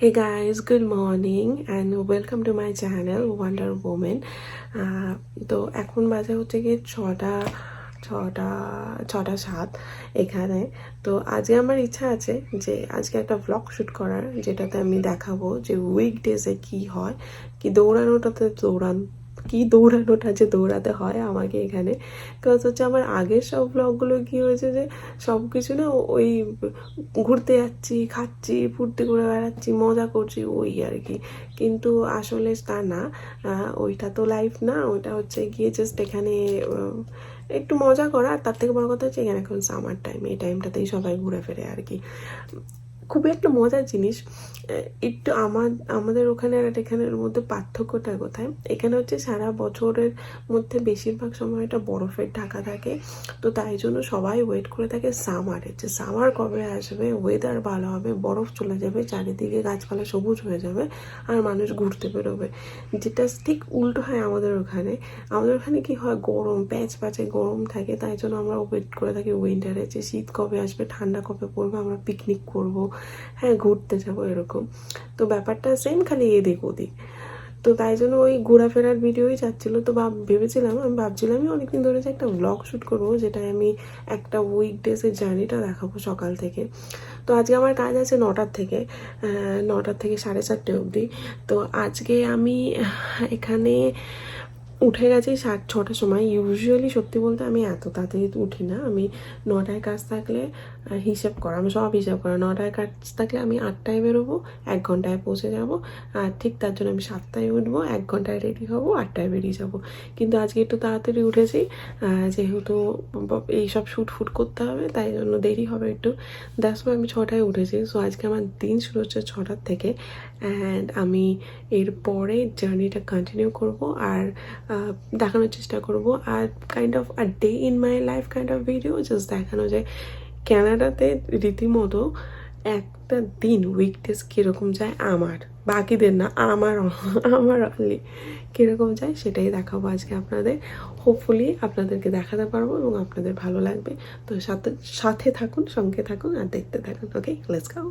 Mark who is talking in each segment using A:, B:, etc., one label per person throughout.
A: Hey guys, good morning and welcome to my channel Wonder Woman. তো এখন বাজে হচ্ছে গিয়ে ছটা সাত এখানে। তো আজকে আমার ইচ্ছা আছে যে আজকে একটা ব্লগ শ্যুট করার, যেটাতে আমি দেখাবো যে উইকডেজে কি হয়, কি দৌড়ানোটা যে দৌড়াতে হয় আমাকে এখানে। কাজ হচ্ছে আমার আগের সব ব্লগগুলো কি হয়েছে যে সব কিছু না ওই ঘুরতে যাচ্ছি, খাচ্ছি, ফুর্তি করে বেড়াচ্ছি, মজা করছি, ওই আর কি। কিন্তু আসলে তা না, ওইটা তো লাইফ না, ওইটা হচ্ছে গিয়ে জাস্ট এখানে একটু মজা করা। আর তার থেকে বড় কথা হচ্ছে এখানে এখন সামার টাইম, এই টাইমটাতেই সবাই ঘুরে ফেরে আর কি। খুবই একটা মজার জিনিস। একটু আমাদের ওখানে আর এখানের মধ্যে পার্থক্যটা কোথায়? এখানে হচ্ছে সারা বছরের মধ্যে বেশিরভাগ সময়টা বরফের ঢাকা থাকে, তো তাই জন্য সবাই ওয়েট করে থাকে সামারের, যে সামার কবে আসবে, ওয়েদার ভালো হবে, বরফ চলে যাবে, চারিদিকে গাছপালা সবুজ হয়ে যাবে আর মানুষ ঘুরতে বেরোবে। যেটা ঠিক উল্টো হয় আমাদের ওখানে কি হয়, গরম, প্যাচে গরম থাকে, তাই জন্য আমরা ওয়েট করে থাকি উইন্টারে, যে শীত কবে আসবে, ঠান্ডা কবে পড়বে, আমরা পিকনিক করব, হ্যাঁ ঘুরতে যাবো এরকম। তো ব্যাপারটা সেম, খালি এদিক ওদিক। তো তাই জন্য ওই ঘোরাফেরার ভিডিওই যাচ্ছিলো। তো আমি ভাবছিলামই অনেকদিন ধরে যে একটা ব্লগ শ্যুট করবো, যেটায় আমি একটা উইকডেজের জার্নিটা দেখাবো সকাল থেকে। তো আজকে আমার কাজ আছে 9টার থেকে 4:30 অবধি। তো আজকে আমি এখানে উঠে গেছি 6টার সময়। ইউজুয়ালি সত্যি বলতে আমি এত তাড়াতাড়ি উঠি না। আমি 9টায় কাজ থাকলে আমি সব হিসাব করা, 9টায় কাজ থাকলে আমি 8টায় বেরোবো, 1 ঘন্টায় পৌঁছে যাব। আর ঠিক তার জন্য আমি 7টায় উঠবো, 1 ঘন্টায় রেডি হবো, 8টায় বেরিয়ে যাব। কিন্তু আজকে একটু তাড়াতাড়ি উঠেছি, যেহেতু এইসব শ্যুট করতে হবে, তাই জন্য দেরি হবে একটু। দ্যাটস ওয়াই আমি 6টায় উঠেছি। সো আজকে আমার দিন শুরু হচ্ছে 6টার থেকে, অ্যান্ড আমি এরপরে জার্নিটা কন্টিনিউ করব আর দেখানোর চেষ্টা করব। আর kind of a day in my life kind of video, just দেখানো যায় ক্যানাডাতে রীতিমতো একটা দিন উইকডেজ কীরকম যায় আমার, বাকিদের না, আমার অনলি কীরকম যায় সেটাই দেখাবো আজকে আপনাদের। হোপফুলি আপনাদেরকে দেখাতে পারবো এবং আপনাদের ভালো লাগবে। তো সাথে থাকুন, সঙ্গে থাকুন আর দেখতে থাকুন। Okay, let's go.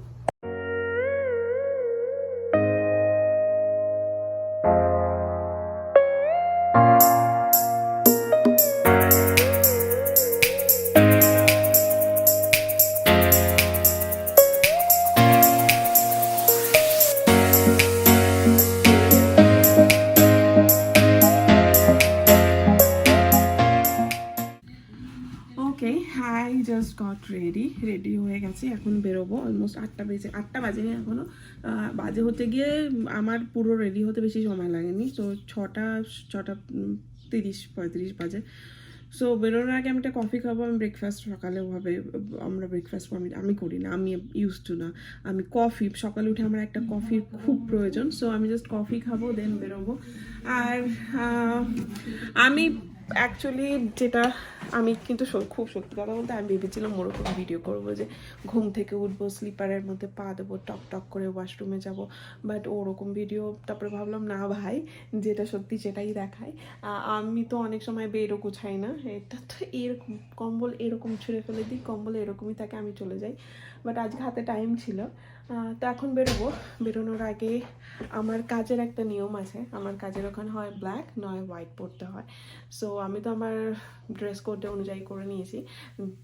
A: I just got ready হয়ে গেছি, এখন বেরোবো। অলমোস্ট 8টা বাজে এখনও। বাজে হতে গিয়ে আমার পুরো রেডি হতে বেশি সময় লাগেনি। তো 6:30-35 বাজে। সো বেরোনোর আগে আমি একটা কফি খাবো। আমি ব্রেকফাস্ট সকালে আমরা ব্রেকফাস্ট আমি করি না, আমি ইউজ টু না। আমি কফি সকালে উঠে আমার একটা কফির খুব প্রয়োজন। সো আমি জাস্ট কফি খাবো, দেন বেরোবো। আর আমি অ্যাকচুয়ালি আমি কিন্তু খুব সত্যি কথা বলতে আমি ভেবেছিলাম ওরকম ভিডিও করবো, যে ঘুম থেকে উঠবো, স্লিপারের মধ্যে পা দেবো, টক করে ওয়াশরুমে যাব। বাট ওরকম ভিডিও, তারপরে ভাবলাম না ভাই, যেটা সত্যি সেটাই দেখায়। আমি তো অনেক সময় বেডও গুছাই না, এটা তো এরকম কম্বল এরকম ছুঁড়ে ফেলে দিই, কম্বল এরকমই থাকে, আমি চলে যাই। বাট আজকে হাতে টাইম ছিল। তো এখন বেরোনোর আগে আমার কাজের একটা নিয়ম আছে। আমার কাজের ওখানে হয় ব্ল্যাক নয় হোয়াইট পরতে হয়। সো আমি তো আমার ড্রেস কোড অনুযায়ী করে নিয়েছি,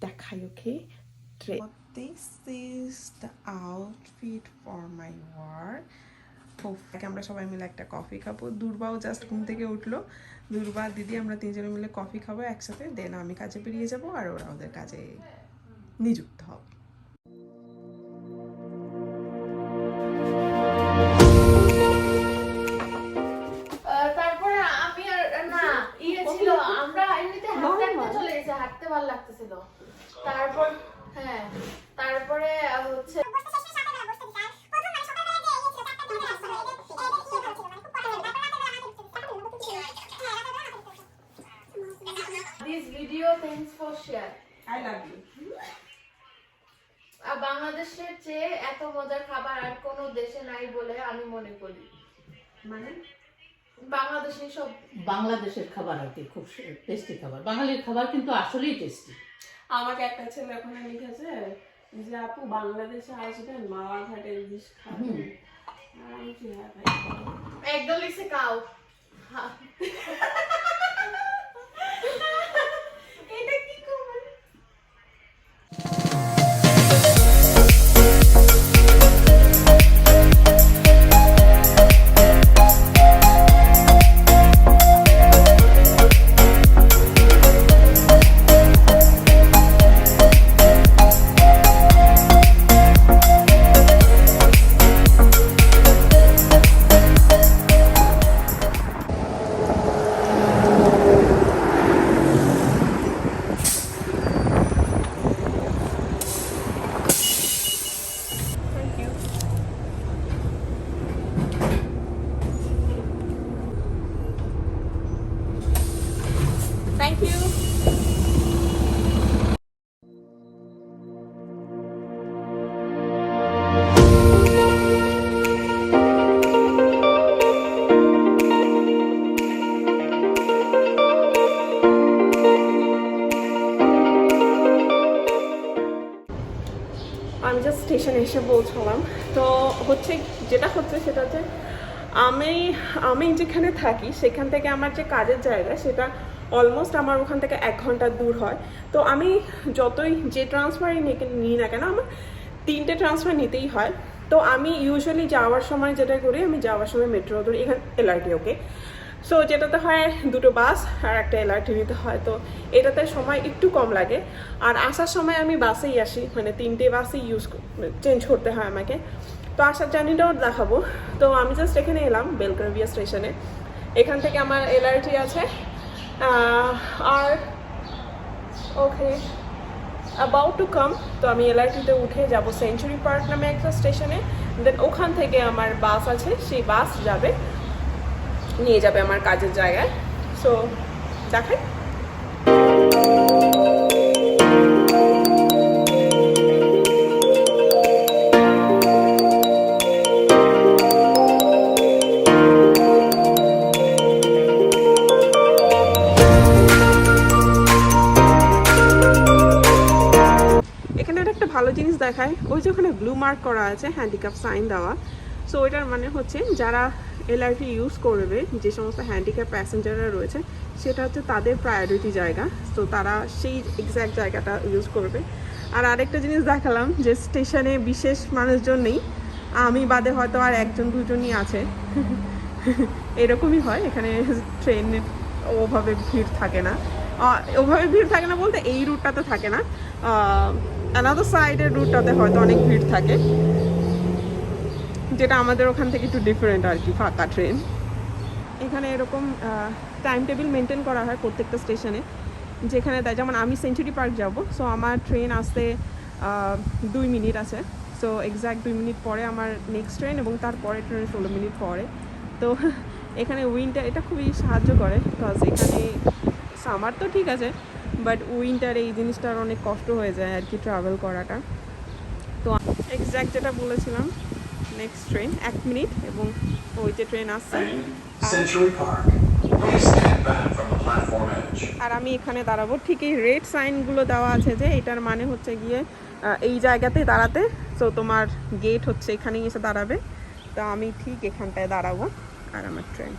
A: দেখাই। Okay, this is the outfit for my work. আমরা সবাই মিলে একটা কফি খাবো। দুর্বাও জাস্ট ঘুম থেকে উঠলো, দুর্বা দিদি আমরা তিনজনে মিলে কফি খাবো একসাথে। দেন আমি কাজে বেরিয়ে যাব আর ওরা ওদের কাজে নিযুক্ত হবে।
B: হাঁটতে ভালো লাগতেছিল। তারপর তারপরে হচ্ছে this video thanks for share.
A: I love you.
B: বাংলাদেশের চেয়ে এত মজার খাবার আর কোনো দেশে নাই বলে আমি মনে করি।
A: মানে
C: বাংলাদেশের খাবার আর কি খুব টেস্টি খাবার। বাঙালির খাবার কিন্তু আসলেই টেস্টি।
A: আমাকে একটা ছেলে ওখানে লিখেছে যে আপু বাংলাদেশে আসবেন, মাওয়া ঘাটের ইলিশ খাবেন।
B: একদম লিখছে কাউ। এটা কি common?
A: Thank you. Thank you. আমি জাস্ট স্টেশনে এসে পৌঁছলাম। তো যেটা হচ্ছে সেটা হচ্ছে আমি আমি যেখানে থাকি সেখান থেকে আমার যে কাজের জায়গা সেটা অলমোস্ট আমার ওখান থেকে 1 ঘন্টা দূর হয়। তো আমি যতই যে ট্রান্সফারই নিই না কেন আমার 3টে ট্রান্সফার নিতেই হয়। তো আমি ইউজুয়ালি যাওয়ার সময় যেটা করি, আমি যাওয়ার সময় মেট্রো ধরি, এখানে এলআরটি ওকে। সো যেটাতে হয় 2টো বাস আর একটা এলআরটি নিতে হয়। তো এটাতে সময় একটু কম লাগে। আর আসার সময় আমি বাসেই আসি, মানে 3টে বাসই চেঞ্জ করতে হয় আমাকে। তো আসার জার্নিটাও দেখাবো। তো আমি জাস্ট এখানে এলাম বেলগ্রাভিয়া স্টেশনে। এখান থেকে আমার এলআরটি আছে আর ওকে অ্যাবাউট টু কাম। তো আমি এলআরটিতে উঠে যাব সেঞ্চুরি পার্ক নামে একটা স্টেশনে। দেন ওখান থেকে আমার বাস আছে, সেই বাস নিয়ে যাবে আমার কাজের জায়গায়। সো দেখাই। এখানে একটা ভালো জিনিস দেখায়, ওই যে ওখানে ব্লু মার্ক করা আছে হ্যান্ডিক্যাপ সাইন দেওয়া। সো এটার মানে হচ্ছে যারা এলআরটি ইউজ করবে, যে সমস্ত হ্যান্ডিক্যাপ প্যাসেঞ্জাররা রয়েছে, সেটা হচ্ছে তাদের প্রায়োরিটি জায়গা। তো তারা সেই এক্স্যাক্ট জায়গাটা ইউজ করবে। আর আরেকটা জিনিস দেখালাম যে স্টেশনে বিশেষ মানুষজন নেই, আমি বাদে হয়তো আর 1-2জনই আছে। এরকমই হয় এখানে, ট্রেনে ওভাবে ভিড় থাকে না। বলতে এই রুটটাতে থাকে না, অ্যানাদার সাইডের রুটটাতে হয়তো অনেক ভিড় থাকে, যেটা আমাদের ওখান থেকে একটু ডিফারেন্ট আর কি, ফাঁকা ট্রেন। এখানে এরকম টাইম টেবিল মেনটেন করা হয় প্রত্যেকটা স্টেশনে, যেখানে তাই যেমন আমি সেঞ্চুরি পার্ক যাব, সো আমার ট্রেন আসতে 2 মিনিট আছে। সো এক্স্যাক্ট 2 মিনিট পরে আমার নেক্সট ট্রেন, এবং তারপরে ট্রেন 16 মিনিট পরে। তো এখানে উইন্টার এটা খুবই সাহায্য করে, বিকজ এখানে সামার তো ঠিক আছে, বাট উইন্টারে এই জিনিসটার অনেক কষ্ট হয়ে যায় আর কি ট্রাভেল করাটা। তো এক্স্যাক্ট যেটা বলেছিলাম, নেক্সট ট্রেন 1 মিনিট, এবং ওই যে ট্রেন আসছে। আর আমি এখানে দাঁড়াবো, ঠিক এই রেড সাইনগুলো দেওয়া আছে যে এটার মানে হচ্ছে গিয়ে এই জায়গাতেই দাঁড়াতে। সো তোমার গেট হচ্ছে এখানেই এসে দাঁড়াবে। তো আমি ঠিক এখানটায় দাঁড়াবো আর আমার train.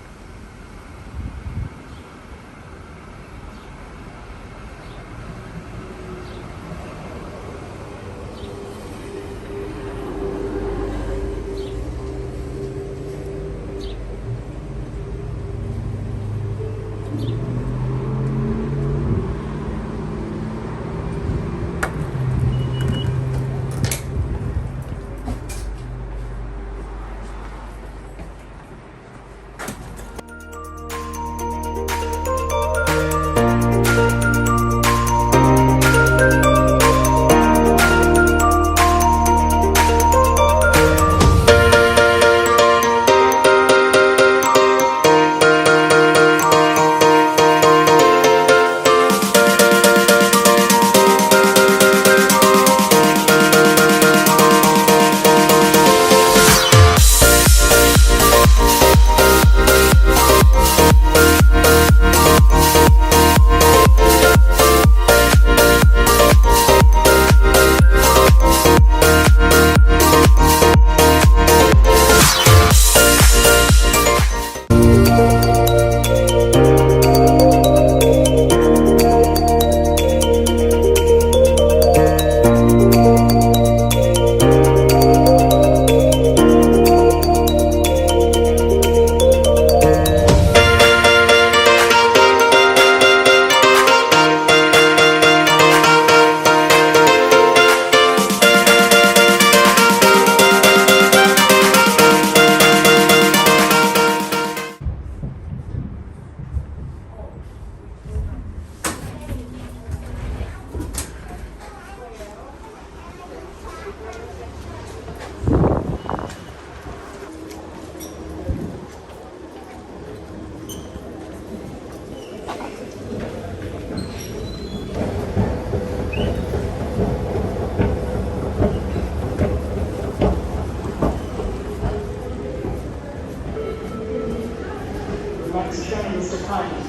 C: next train is departing.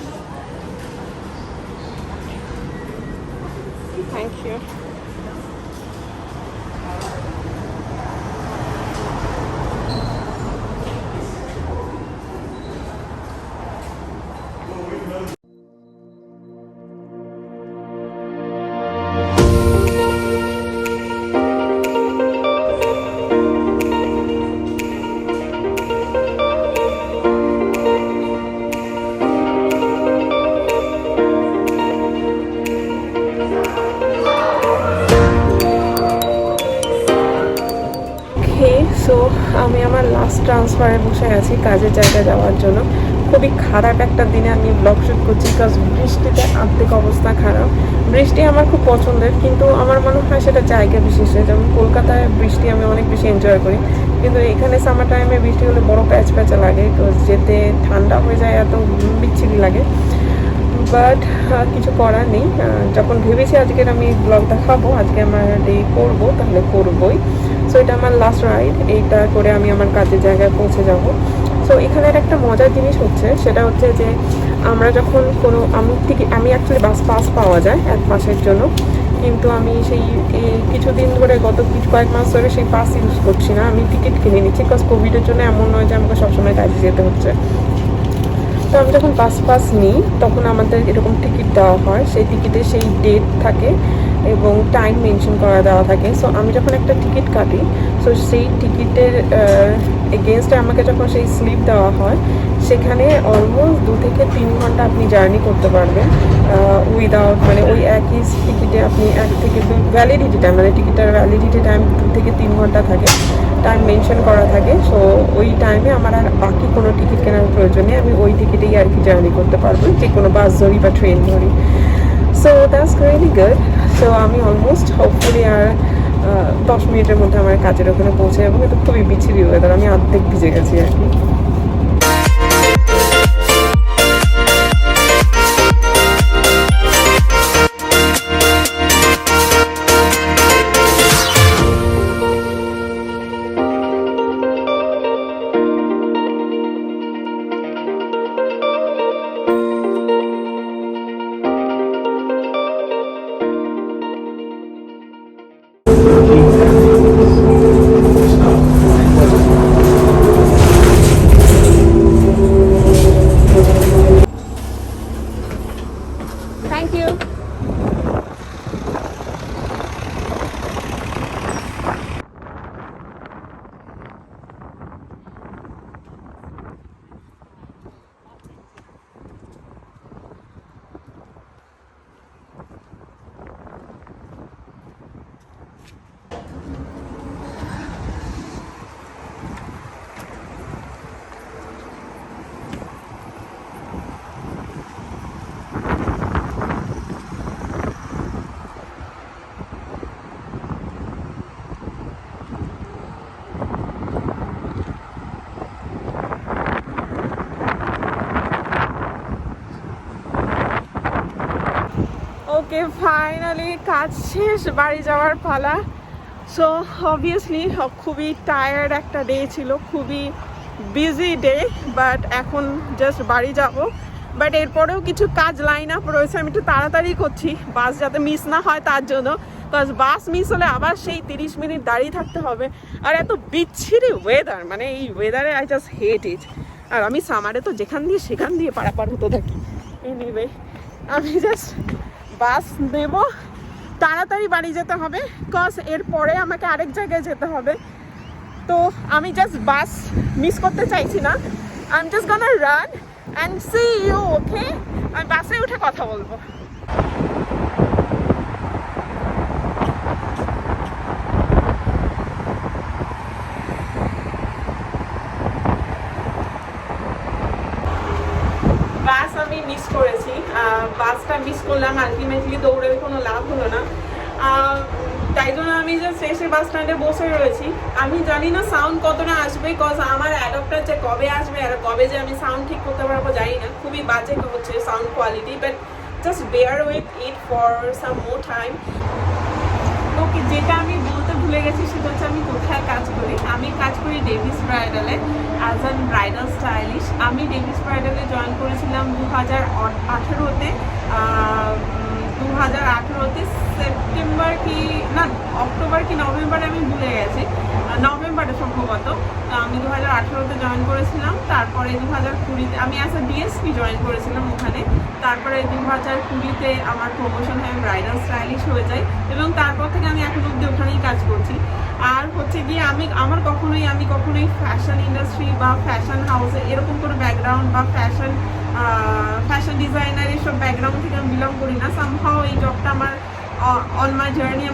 A: Thank you. So আমি আমার লাস্ট ট্রান্সফারে বসে আছি কাজের জায়গায় যাওয়ার জন্য। খুবই খারাপ একটা দিনে আমি ব্লগ শ্যুট করছি, বিকজ বৃষ্টিতে আর্থিক অবস্থা খারাপ। বৃষ্টি আমার খুব পছন্দের, কিন্তু আমার মনে হয় সেটা জায়গা বিশেষে। যেমন কলকাতায় বৃষ্টি আমি অনেক বেশি এনজয় করি, কিন্তু এখানে সামার টাইমে বৃষ্টি হলে বড় প্যাচ প্যাচা লাগে, বিকজ যেতে ঠান্ডা হয়ে যায়, এত বিচ্ছিরি লাগে। বাট কিছু করার নেই। যখন ভেবেছি আজকের আমি ব্লগটা খাবো, আজকে আমার ডে করবো, তাহলে করবোই। সো এটা আমার লাস্ট রাইড, এইটা করে আমি আমার কাজের জায়গায় পৌঁছে যাব। সো এখানের একটা মজার জিনিস হচ্ছে, সেটা হচ্ছে যে আমরা যখন কোনো আমি অ্যাকচুয়ালি বাস পাস পাওয়া যায় 1 মাসের জন্য, কিন্তু আমি সেই কিছুদিন ধরে গত কয়েক মাস ধরে সেই পাস ইউজ করছি না, আমি টিকিট কিনে নিচ্ছি। বিকজ কোভিডের জন্য এমন নয় যে আমাকে সবসময় কাজে যেতে হচ্ছে। তো আমি যখন পাস নিই তখন আমাদের এরকম টিকিট দেওয়া হয়, সেই টিকিটে সেই ডেট থাকে এবং টাইম মেনশন করা দেওয়া থাকে। সো আমি যখন একটা টিকিট কাটি, সো সেই টিকিটের এগেনস্টে আমাকে যখন সেই স্লিপ দেওয়া হয়, সেখানে অলমোস্ট 2 থেকে 3 ঘন্টা আপনি জার্নি করতে পারবেন উইদাউট, মানে ওই একই টিকিটে আপনি 1 থেকে 2 ভ্যালিডিটি টাইম, মানে টিকিটের ভ্যালিডিটি টাইম 2 থেকে 3 ঘন্টা থাকে, টাইম মেনশন করা থাকে। সো ওই টাইমে আমার আর বাকি কোনো টিকিট কেনার প্রয়োজন নেই, আমি ওই টিকিটেই আর কি জার্নি করতে পারবো, যে কোনো বাস ধরি বা ট্রেন ধরি। So that's really good. So আমি অলমোস্ট হোপফুলি আর 10 মিনিটের মধ্যে আমার কাজের ওখানে পৌঁছে যাবো। কিন্তু খুবই বিচ্ছিরি ওয়েদার, আমি অর্ধেক ভিজে গেছি আর কি। Thank you. ওকে, ফাইনালি কাজ শেষ, বাড়ি যাওয়ার পালা। সো অবভিয়াসলি খুবই টায়ার্ড একটা ডে ছিল, খুবই বিজি ডে, বাট এখন জাস্ট বাড়ি যাব। বাট এরপরেও কিছু কাজ লাইন আপ রয়েছে, আমি একটু তাড়াতাড়ি করছি বাস যাতে মিস না হয় তার জন্য। বিকজ বাস মিস হলে আবার সেই 30 মিনিট দাঁড়িয়ে থাকতে হবে, আর এত বিচ্ছিরি ওয়েদার, মানে এই ওয়েদারে আই জাস্ট হেট ইট। আর আমি সামারে তো যেখান দিয়ে সেখান দিয়ে পারাপার হতে থাকি। এনিওয়ে, আমি জাস্ট বাস নেব, তাড়াতাড়ি বাড়ি যেতে হবে, বিকজ এরপরে আমাকে আরেক জায়গায় যেতে হবে। তো আমি জাস্ট বাস মিস করতে চাইছি না, I am just gonna run and see you, okay? আমি বাসে উঠে কথা বলবো। বাস আমি মিস করেছি, বাসটা মিস করলাম, আলটিমেটলি দৌড়ে কোনো লাভ হলো না। তাই জন্য আমি জাস্ট এসে বাস স্ট্যান্ডে বসে রয়েছি। আমি জানি না সাউন্ড কতটা আসবে, বিকজ আমার অ্যাডাপ্টার যে কবে আসবে আর কবে যে আমি সাউন্ড ঠিক করতে পারবো জানি না, খুবই বাজে হচ্ছে sound quality, but just bear with it for some more time. Okay, যেটা আমি বলতে বলতে ভুলে গেছি, সেটা হচ্ছে আমি কোথায় কাজ করি। আমি কাজ করি ডেভিস ব্রাইডালে অ্যাজ অ্যান ব্রাইডাল স্টাইলিশ। আমি ডেভিস ব্রাইডালে জয়েন করেছিলাম 2018-তে। 2018-তে সেপ্টেম্বর কি না অক্টোবর কি নভেম্বরে, আমি ভুলে গেছি, নভেম্বরে সম্ভবত। আমি 2018-তে জয়েন করেছিলাম। তারপরে 2020-তে আমি অ্যাজ এ ডিএসপি জয়েন করেছিলাম ওখানে। তারপরে 2020-তে আমার প্রমোশন হয়ে ব্রাইডাল স্টাইলিশ হয়ে যায় এবং তারপর থেকে আমি এখন অবধি ওখানেই কাজ করছি। আর হচ্ছে গিয়ে আমি কখনোই ফ্যাশন ইন্ডাস্ট্রি বা ফ্যাশন হাউসে এরকম কোনো ব্যাকগ্রাউন্ড বা ফ্যাশন ডিজাইনার এসব ব্যাকগ্রাউন্ড থেকে আমি বিলং করি না। সামহাও এই জবটা আমার অন মাই জার্নি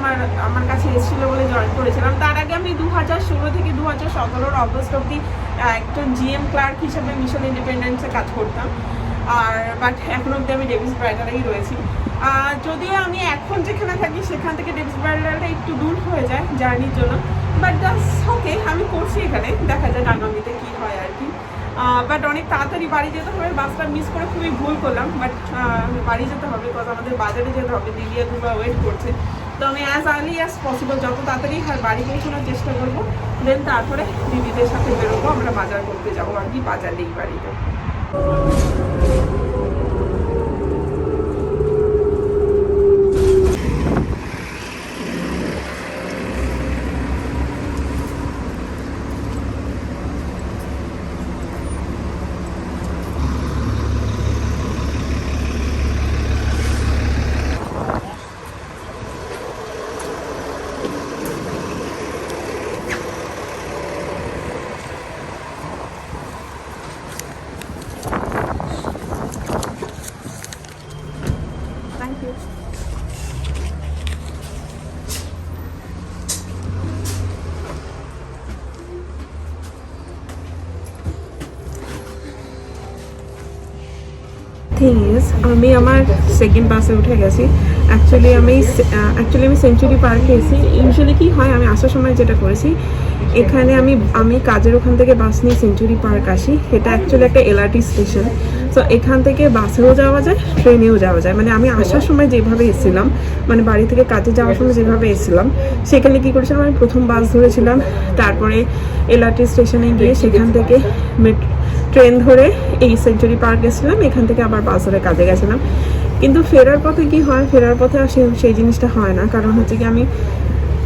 A: আমার কাছে এসেছিল বলে জয়েন করেছিলাম। তার আগে আমি 2016 থেকে 2017 অগস্ট অব্দি একজন জিএম ক্লার্ক হিসেবে মিশন ইন্ডিপেন্ডেন্সে কাজ করতাম। আর বাট এখন অব্দি আমি ডেভিস ব্রাইডালেই রয়েছি। যদিও আমি এখন যেখানে থাকি সেখান থেকে ডেভিস ব্রাইডালটা একটু দূর হয়ে যায় জার্নির জন্য, বাট দ্যাটস ওকে, আমি করছি এখানে, দেখা যায় আগামীতে কী হয় আর কি। বাট অনেক তাড়াতাড়ি বাড়ি যেতে হবে, বাসটা মিস করে খুবই ভুল করলাম। বাট বাড়ি যেতে হবে, বিকজ আমাদের বাজারে যেতে হবে, দিদি আর দুবা ওয়েট করছে। তো আমি অ্যাজ আর্লি অ্যাজ পসিবল যত তাড়াতাড়ি বাড়ি পৌঁছানোর চেষ্টা করবো। দেন তারপরে দিদিদের সাথে বেরোবো, আমরা বাজার করতে যাবো আর কি, বাজার নেই বাড়িতে। Thank you. থিং ইজ, আমি আমার সেকেন্ড বাসে উঠে গেছি। অ্যাকচুয়ালি আমি সেঞ্চুরি পার্কে এসেছি। ইউজুয়ালি কি হয়, আমি আসার সময় যেটা করেছি, এখানে আমি কাজের ওখান থেকে বাস নিয়ে সেঞ্চুরি পার্ক আসি। এটা অ্যাকচুয়ালি একটা এলআরটি স্টেশন। সো এখান থেকে বাসেও যাওয়া যায়, ট্রেনেও যাওয়া যায়। মানে আমি আসার সময় যেভাবে এসেছিলাম, মানে বাড়ি থেকে কাজে যাওয়ার সময় যেভাবে এসেছিলাম, সেখানে কী করেছিলাম, আমি প্রথম বাস ধরেছিলাম, তারপরে এলআরটি স্টেশনে গিয়ে সেখান থেকে ট্রেন ধরে এই সেঞ্চুরি পার্ক গেছিলাম, এখান থেকে আবার বাস ধরে কাজে গেছিলাম। কিন্তু ফেরার পথে কি হয়, ফেরার পথে আর সেই জিনিসটা হয় না। কারণ হচ্ছে কি, আমি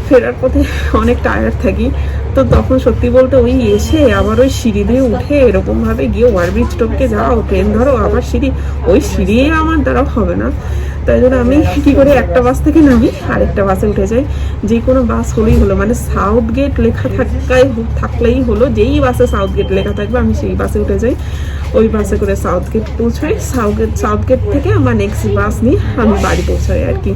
A: ফেরার পথে অনেক টায়ার্ড থাকি। তো তখন সত্যি বলতে ওই এসে আবার ওই সিঁড়ি দিয়ে উঠে এরকমভাবে গিয়ে ওভারব্রিজ টপকে যাও, ট্রেন ধরো, আবার ওই সিঁড়ি আমার দ্বারা হবে না। তাই জন্য আমি কী করি, একটা বাস থেকে নামি আরেকটা বাসে উঠে যাই। যে কোনো বাস হলেই হলো, মানে সাউথ গেট লেখা থাকলেই হলো, যেই বাসে সাউথ গেট লেখা থাকবে আমি সেই বাসে উঠে যাই। ওই বাসে করে সাউথ গেট পৌঁছাই, সাউথ গেট থেকে আমার নেক্সট বাস নিয়ে আমি বাড়ি পৌঁছাই আর কি।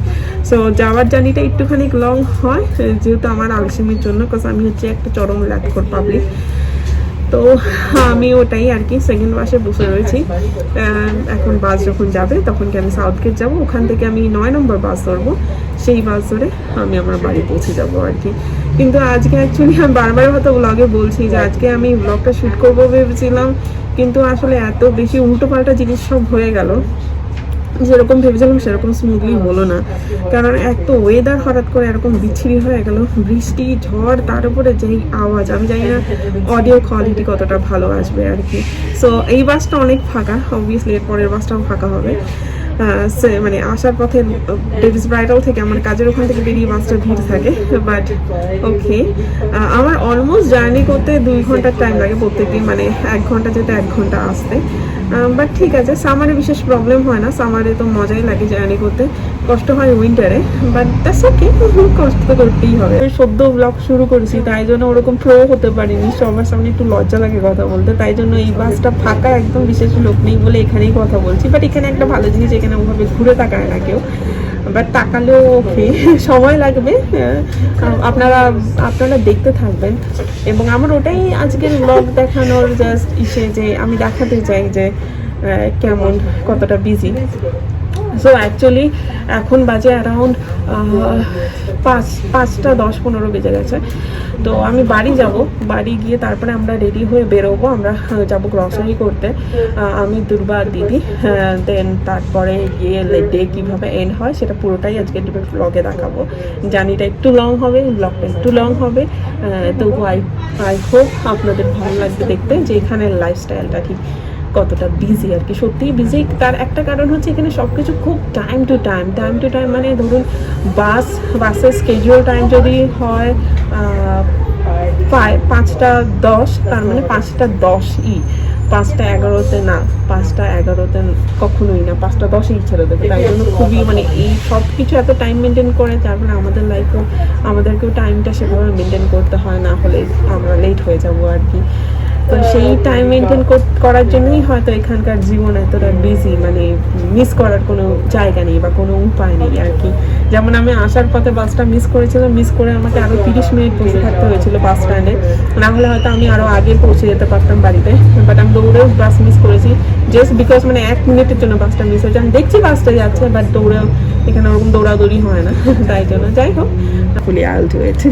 A: সো যাওয়ার জার্নিটা একটুখানি লং হয়, যেহেতু আমার আলসেমির জন্য, বিকজ আমি হচ্ছে একটা চরম ল্যাকখোর পাবলিক। তো আমি ওটাই আর কি সেকেন্ড বাসে বসে রয়েছি। এখন বাস যখন যাবে তখন কি আমি সাউথ গেট যাবো, ওখান থেকে আমি 9 নম্বর বাস ধরবো, সেই বাস ধরে আমি আমার বাড়ি পৌঁছে যাবো আর কি। কিন্তু আজকে অ্যাকচুয়ালি আমি বারবার হয়তো ব্লগে বলছি যে আজকে আমি ব্লগটা শ্যুট করবো ভেবেছিলাম, কিন্তু আসলে এত বেশি উল্টোপাল্টা জিনিস সব হয়ে গেল, যেরকম ভেবেছিলাম সেরকম স্মুথলি হলো না। কারণ এক তো ওয়েদার হঠাৎ করে এরকম বিচ্ছিরি হয়ে গেল, বৃষ্টি ঝড়, তার উপরে যেই আওয়াজ, আমি জানি না অডিও কোয়ালিটি কতটা ভালো আসবে আর কি। সো এই বাসটা অনেক ফাঁকা, অবভিয়াসলি এর পরের বাসটাও ফাঁকা হবে। মানে আসার পথে ডেভিস ব্রাইডাল থেকে আমার কাজের ওখান থেকে বেরিয়ে বাসটা ভিড় থাকে। বাট ওকে, আমার অলমোস্ট জার্নি করতে 2 ঘন্টার টাইম লাগে প্রত্যেকদিন, মানে 1 ঘন্টা যেতে 1 ঘন্টা আসতে। বাট ঠিক আছে, সামারে বিশেষ প্রবলেম হয় না, সামারে তো মজাই লাগে জার্নি করতে, কষ্ট হয় উইন্টারে, বাট দ্যাটস ওকে, কষ্ট তো করতেই হবে। সদ্য ব্লগ শুরু করেছি, তাই জন্য ওরকম প্রো হতে পারিনি, সবার সামনে একটু লজ্জা লাগে কথা বলতে, তাই জন্য এই বাসটা ফাঁকা, একদম বিশেষ লোক নেই বলে এখানেই কথা বলছি। বাট এখানে একটা ভালো জিনিস, এখানে ওভাবে ঘুরে তাকায় না কেউ, বাট তাকালেও ওকে, সময় লাগবে, আপনারা দেখতে থাকবেন। এবং আমার ওটাই আজকের ব্লগ দেখানোর জাস্ট যে আমি দেখাতে চাই যে কেমন, কতটা বিজি। সো অ্যাকচুয়ালি এখন বাজে অ্যারাউন্ড 5:10-15 বেজে গেছে। তো আমি বাড়ি যাব, বাড়ি গিয়ে তারপরে আমরা রেডি হয়ে বেরোবো, আমরা যাব গ্রসারি করতে, আমি দুর্বা আর দিদি। দেন তারপরে গিয়ে ডে কীভাবে এন্ড হয় সেটা পুরোটাই আজকে ব্লগে দেখাবো। জার্নিটা একটু লং হবে, ব্লগটা একটু লং হবে, তবু আই হোপ আপনাদের ভালো লাগবে দেখতে যে এখানের লাইফস্টাইলটা ঠিক কতটা বিজি আর কি। সত্যিই বিজি, তার একটা কারণ হচ্ছে এখানে সব কিছু খুব টাইম টু টাইম মানে ধরুন বাসের স্কেজুয়াল টাইম যদি হয় 5:10, তার মানে 5:10ই, 5:11 না, 5:11 কখনোই না, 5:10ই ছেড়ে দেবে। তাই জন্য খুবই মানে এই সব কিছু এত টাইম মেনটেন করে, তারপরে আমাদের লাইফেও আমাদেরকেও টাইমটা সেভাবে মেনটেন করতে হয়, না হলে আমরা লেট হয়ে যাবো আর কি। তো সেই টাইম মেনটেন করার জন্যই হয়তো এখানকার জীবন এতটা বিজি, মানে মিস করার কোনো জায়গা নেই বা কোনো উপায় নেই আর কি। যেমন আমি আসার পথে বাসটা মিস করেছিলাম, মিস করে আমাকে আরও 30 মিনিট বসে থাকতে হয়েছিল বাস স্ট্যান্ডে, না হলে হয়তো আমি আরও আগে পৌঁছে যেতে পারতাম বাড়িতে। বাট আমি দৌড়েও বাস মিস করেছি, জাস্ট বিকজ মানে 1 মিনিটের জন্য বাসটা মিস হয়েছে। আমি দেখছি বাসটা যাচ্ছে, বাট দৌড়েও এখানে ওরকম দৌড়াদৌড়ি হয় না, তাই জন্য যাই হোক ফুলি আউট হয়েছে।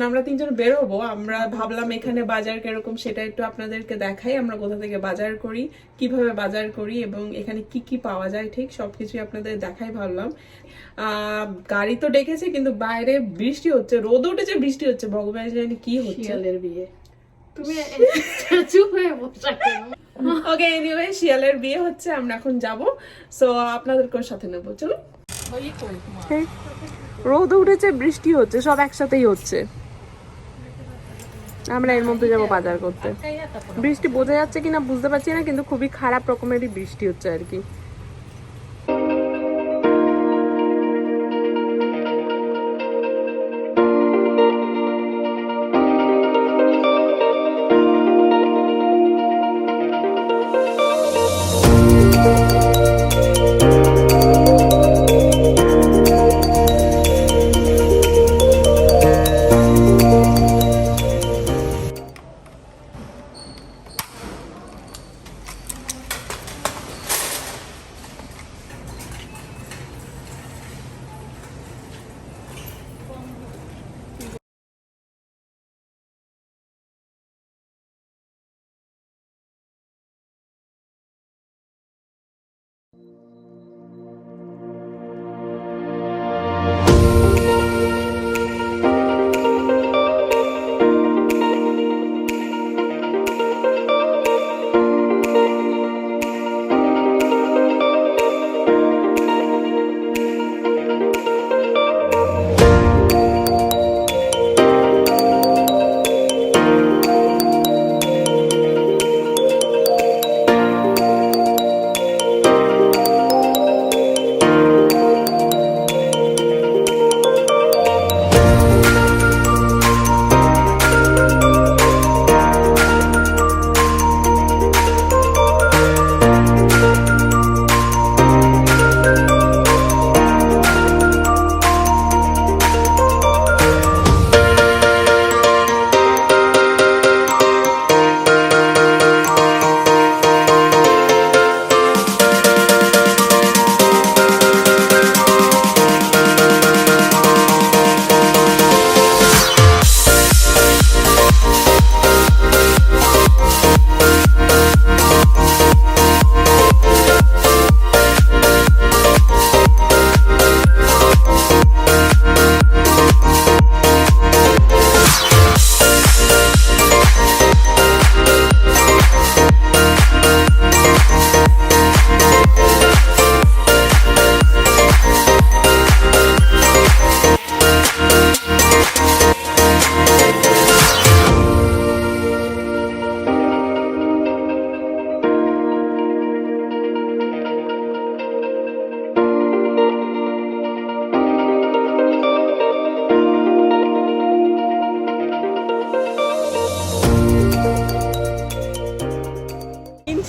A: আমরা 3 জন বেরোবো, আমরা ভাবলাম এখানে বাজার কিরকম সেটা একটু আপনাদেরকে দেখাই, আমরা কোথা থেকে বাজার করি, কিভাবে বাজার করি এবং এখানে কি কি পাওয়া যায়, ঠিক সবকিছু আপনাদের দেখাই ভাবলাম। গাড়ি তো ডেকেছে কিন্তু বাইরে বৃষ্টি হচ্ছে, রোদ উঠেছে, বৃষ্টি হচ্ছে, ভগবান জানি কি হচ্ছে।
B: শিয়ালের বিয়ে, তুমি চুপ হয়ে বসে কেন?
A: ওকে, এনিওয়ে শিয়ালের বিয়ে হচ্ছে, আমরা এখন যাব, সো আপনাদেরকেও সাথে নেবো, চলো। রোদ উঠেছে, বৃষ্টি হচ্ছে, সব একসাথেই হচ্ছে। আমরা এর মধ্যে যাবো বাজার করতে। বৃষ্টি বোঝা যাচ্ছে কিনা বুঝতে পারছি না, কিন্তু খুবই খারাপ রকমেরই বৃষ্টি হচ্ছে আর কি।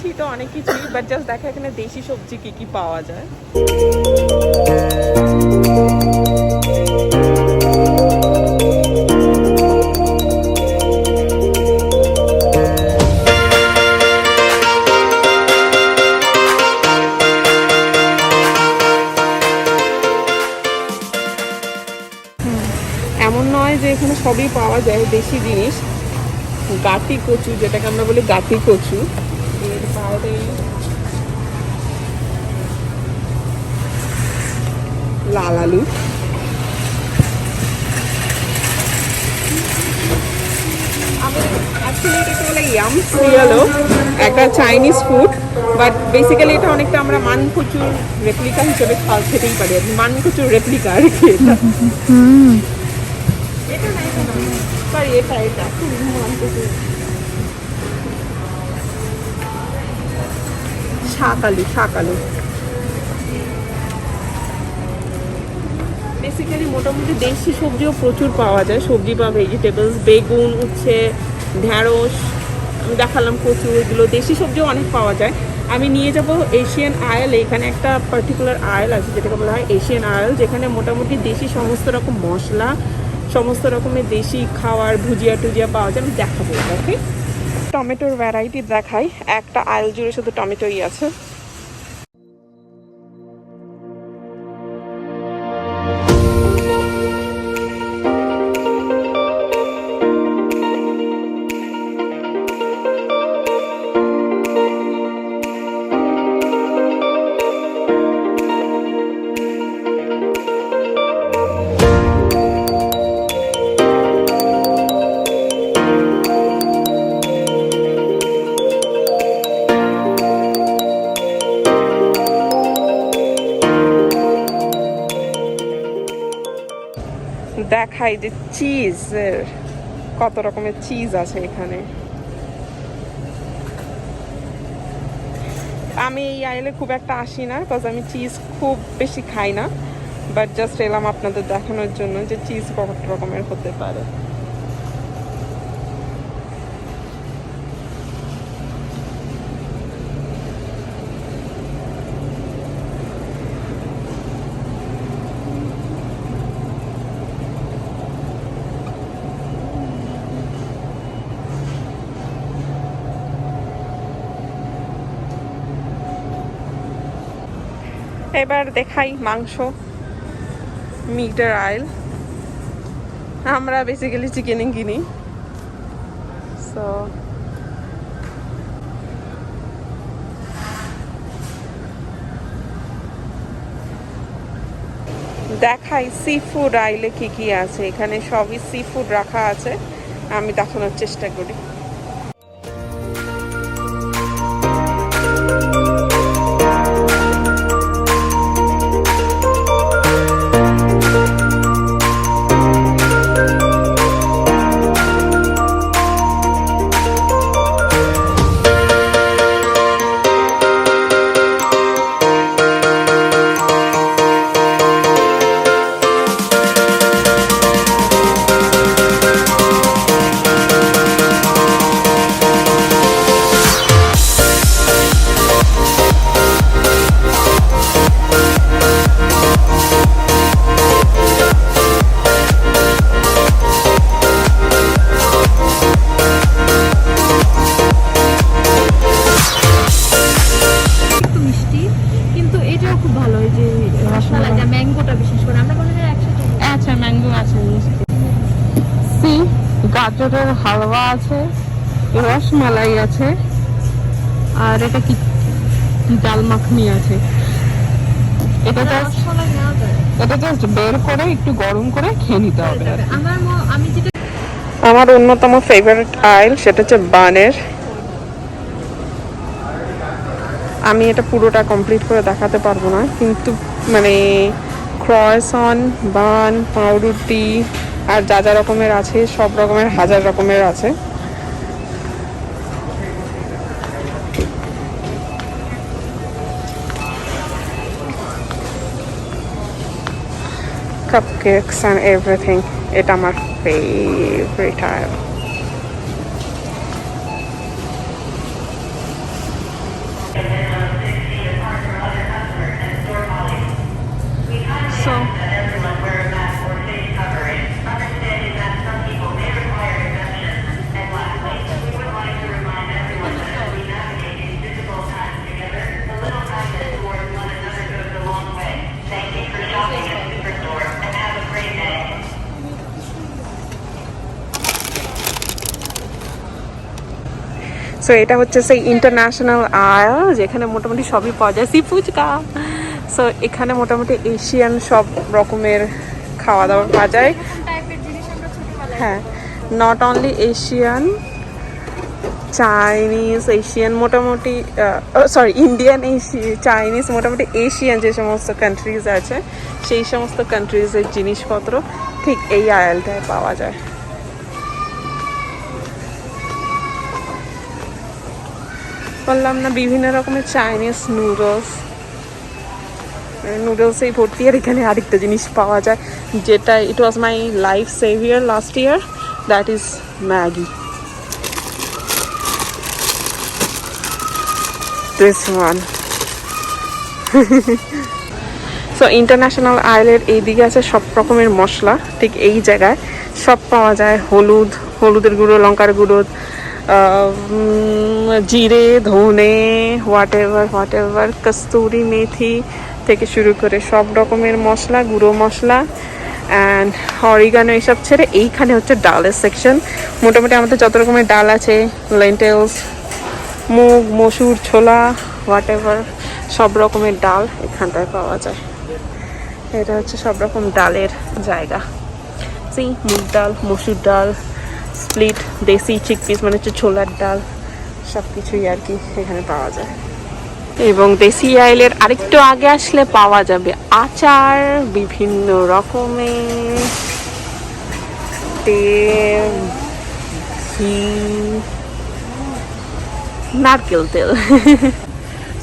A: দেখেছি তো অনেক কিছুই, বাট জাস্ট দেখা এখানে দেশি সবজি কি কি পাওয়া যায়। এমন নয় যে এখানে সবই পাওয়া যায় দেশি জিনিস। গাটি কচু, যেটাকে আমরা বলি গাটি কচু, এর বাইরে লাল আলু, আমি অ্যাকচুয়ালি এটাকে বলে ইয়াম সিরিয়ালও একটা চাইনিজ ফুড, বাট বেসিক্যালি এটা অনেকটা আমরা মানকচুর রেপ্লিকা হিসেবে খেতেই পারি আর কি। মানকচুর রেপ্লিকা আর কি এটা। এটা নাই সরি, এটা এটা মানকচুর শাক আলু। বেসিক্যালি মোটামুটি দেশি সবজিও প্রচুর পাওয়া যায়, সবজি বা ভেজিটেবলস, বেগুন, উচ্ছে, ঢ্যাঁড়স, আমি দেখালাম কচু, এগুলো দেশি সবজিও অনেক পাওয়া যায়। আমি নিয়ে যাব এশিয়ান আয়েল, এখানে একটা পার্টিকুলার আয়েল আছে যেটাকে বলা হয় এশিয়ান আয়েল, যেখানে মোটামুটি দেশি সমস্ত রকম মশলা, সমস্ত রকমের দেশি খাওয়ার ভুজিয়া টুজিয়া পাওয়া যায়। আমি দেখাবো, ওকে। টমেটোর ভ্যারাইটি দেখাই, একটা আয়েল জুড়ে শুধু টমেটোই আছে। দেখাই যে চিজের কত রকমের চিজ আছে এখানে। আমি এই আইলে খুব একটা আসি না, বিকজ আমি চিজ খুব বেশি খাই না, বাট জাস্ট এলাম আপনাদের দেখানোর জন্য যে চিজ কত রকমের হতে পারে। এবার দেখাই মাংস, মিটের আইল। আমরা বেসিক্যালি চিকেনই কিনি, সো দেখাই সি ফুড আইলে কি কি আছে। এখানে সবই সি ফুড রাখা আছে, আমি দেখানোর চেষ্টা করি। গাজরের হালুয়া আছে, রসমালাই আছে, আর এটা কি ডাল মাখনি আছে। এটা জাস্ট বের করে একটু গরম করে খেয়ে নিতে হবে। আমার অন্যতম ফেভারিট আইল সেটা হচ্ছে বানের। আমি এটা পুরোটা কমপ্লিট করে দেখাতে পারবো না, কিন্তু মানে ক্রয়েসন, বান, পাউরুটি আর যা যা রকমের আছে, সব রকমের হাজার রকমের আছে। কাপকেকস অ্যান্ড এভরিথিং, এটা আমার ফেভারিট আইল। সো এটা হচ্ছে সেই ইন্টারন্যাশনাল আয়াল, যেখানে মোটামুটি সবই পাওয়া যায়, সি ফুচকা। সো এখানে মোটামুটি এশিয়ান সব রকমের খাওয়া দাওয়া পাওয়া যায়।
B: টাইপের জিনিস আমরা ছোটবেলায়
A: হ্যাঁ, not only Asian, Chinese, Asian, মোটামুটি সরি ইন্ডিয়ান, চাইনিজ, মোটামুটি এশিয়ান যে সমস্ত কান্ট্রিজ আছে সেই সমস্ত কান্ট্রিজের জিনিসপত্র ঠিক এই আয়ালটায় পাওয়া যায়। বললাম না, বিভিন্ন রকমের চাইনিজ নুডলসেই ভর্তি। আর এখানে আরেকটা জিনিস পাওয়া যায় যেটা it was my life saviour last year, that is Maggi. This one. So international আইলের এইদিকে আছে সব রকমের মশলা, ঠিক এই জায়গায় সব পাওয়া যায়। হলুদের গুঁড়ো, লঙ্কার গুঁড়ো, জিরে, ধনে, হোয়াট এভার, কস্তুরি মেথি থেকে শুরু করে সব রকমের মশলা, গুঁড়ো মশলা অ্যান্ড অরিগানো, এসব ছেড়ে এইখানে হচ্ছে ডালের সেকশন। মোটামুটি আমাদের যত রকমের ডাল আছে, লেন্টেলস, মুগ, মসুর, ছোলা, হোয়াট এভার, সব রকমের ডাল এখানটায় পাওয়া যায়। এটা হচ্ছে সব রকম ডালের জায়গা। সেই মুগ ডাল, মসুর ডাল, স্প্লিট, দেশি চিকপিস মানে হচ্ছে ছোলার ডাল, সব কিছুই আর কি এখানে পাওয়া যায়। এবং দেশি আইলের আরেকটু আগে আসলে পাওয়া যাবে আচার, বিভিন্ন রকমের তেল, ঘি, নারকেল তেল।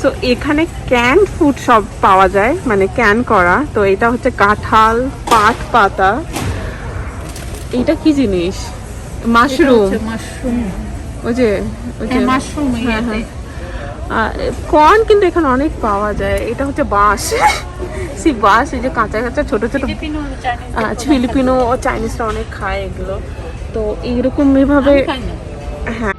A: সো এখানে ক্যান ফুড সব পাওয়া যায়, মানে ক্যান করা। তো এটা হচ্ছে কাঁঠাল, পাট পাতা, এটা কি জিনিস, মাশরুম, ওই যে
C: মাশরুম,
A: হ্যাঁ হ্যাঁ, কর্ন কিন্তু এখানে অনেক পাওয়া যায়। এটা হচ্ছে বাঁশ, সেই বাঁশ, এই যে কাঁচা কাঁচা ছোট ছোট, ফিলিপিনো ও চাইনিজরা অনেক খায় এগুলো। তো এইরকম ভাবে হ্যাঁ।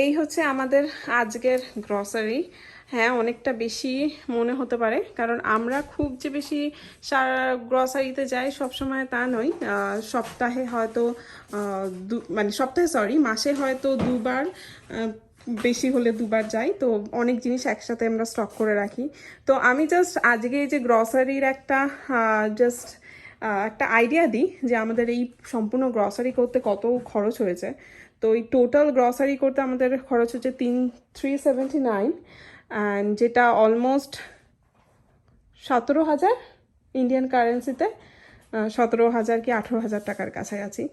A: এই হচ্ছে আমাদের আজকের গ্রসারি। হ্যাঁ, অনেকটা বেশি মনে হতে পারে, কারণ আমরা খুব যে বেশি গ্রসারিতে যাই সবসময় তা নয়। সপ্তাহে হয়তো মানে সপ্তাহে সরি মাসে হয়তো দুবার, বেশি হলে দুবার যাই। তো অনেক জিনিস একসাথে আমরা স্টক করে রাখি। তো আমি জাস্ট আজকে এই যে গ্রসারির একটা একটা আইডিয়া দিই যে আমাদের এই সম্পূর্ণ গ্রসারি করতে কত খরচ হয়েছে। তো এই টোটাল গ্রসারি করতে আমাদের খরচ হচ্ছে 379, অ্যান্ড যেটা অলমোস্ট 17,000 ইন্ডিয়ান কারেন্সিতে, 17,000 কি 18,000 টাকার কাছাকাছি।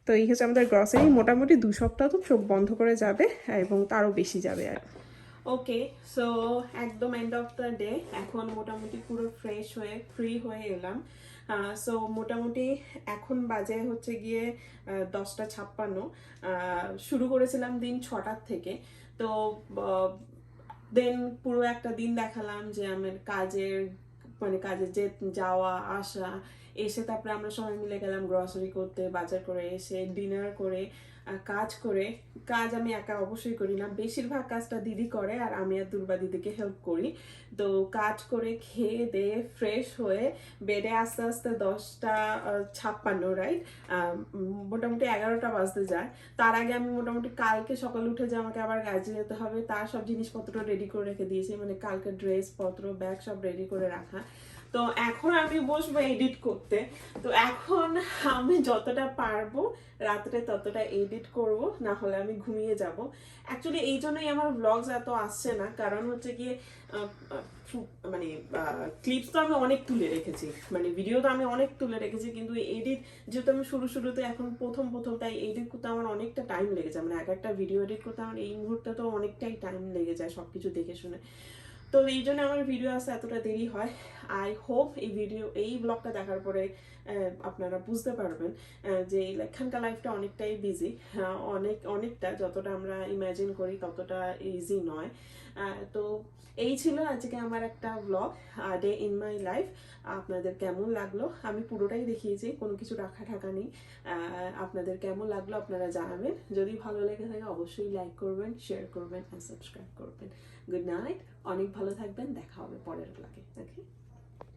A: তো এই হচ্ছে আমাদের গ্রসারি। মোটামুটি 2 সপ্তাহ তো চোখ বন্ধ করে যাবে, এবং তারও বেশি যাবে আর। ওকে, সো একদম এন্ড অফ দ্য ডে, এখন মোটামুটি পুরো ফ্রেশ হয়ে ফ্রি হয়ে এলাম। সো মোটামুটি এখন বাজে হচ্ছে গিয়ে 10:56। শুরু করেছিলাম দিন 6টার থেকে। তো দেন পুরো একটা দিন দেখালাম যে আমার কাজের যে যাওয়া আসা, এসে তারপরে আমরা সবাই মিলে গেলাম গ্রসারি করতে, বাজার করে এসে ডিনার করে কাজ আমি একা অবশ্যই করি না, বেশিরভাগ কাজটা দিদি করে আর আমি আর দুর্বা দিদিকে হেল্প করি। তো কাজ করে খেয়ে দিয়ে ফ্রেশ হয়ে বেডে আস্তে আস্তে 10:56, রাইট, মোটামুটি 11টা বাজতে যায়। তার আগে আমি মোটামুটি কালকে সকালে উঠে যে আমাকে আবার কাজে যেতে হবে তার সব জিনিসপত্র রেডি করে রেখে দিয়েছি, মানে কালকে ড্রেস পত্র ব্যাগ সব রেডি করে রাখা। তো এখন আমি বসবো এডিট করতে। তো এখন আমি যতটা পারবো রাত্রে ততটা এডিট করব, না হলে আমি ঘুমিয়ে যাব। অ্যাকচুয়ালি এই জন্যই আমার ব্লগস এত আসছে না, কারণ হচ্ছে গিয়ে মানে ক্লিপস তো আমি অনেক তুলে রেখেছি, মানে ভিডিও তো আমি অনেক তুলে রেখেছি, কিন্তু এডিট যেহেতু আমি শুরুতে এখন প্রথম তাই এডিট করতে আমার অনেকটা টাইম লেগে যায়। মানে একটা ভিডিও এডিট করতে আমার এই মুহূর্তে তো অনেকটাই টাইম লেগে যায় সবকিছু দেখে শুনে। তো এই জন্য আমার ভিডিও আসতে এতটা দেরি হয়। আই হোপ এই ব্লগটা দেখার পরে আপনারা বুঝতে পারবেন যে এখানকার লাইফটা অনেকটাই বিজি, অনেকটা যতটা আমরা ইমাজিন করি ততটা ইজি নয়। তো এই ছিল আজকে আমার একটা blog, day in my life. আপনাদের কেমন লাগলো? আমি পুরোটাই দেখিয়েছি, কোনো কিছু ঢাকা নেই। আপনাদের কেমন লাগলো আপনারা জানাবেন। যদি ভালো লেগে থাকে অবশ্যই লাইক করবেন, শেয়ার করবেন আর সাবস্ক্রাইব করবেন। গুড নাইট, অনেক ভালো থাকবেন, দেখা হবে পরের ব্লগে। ওকে।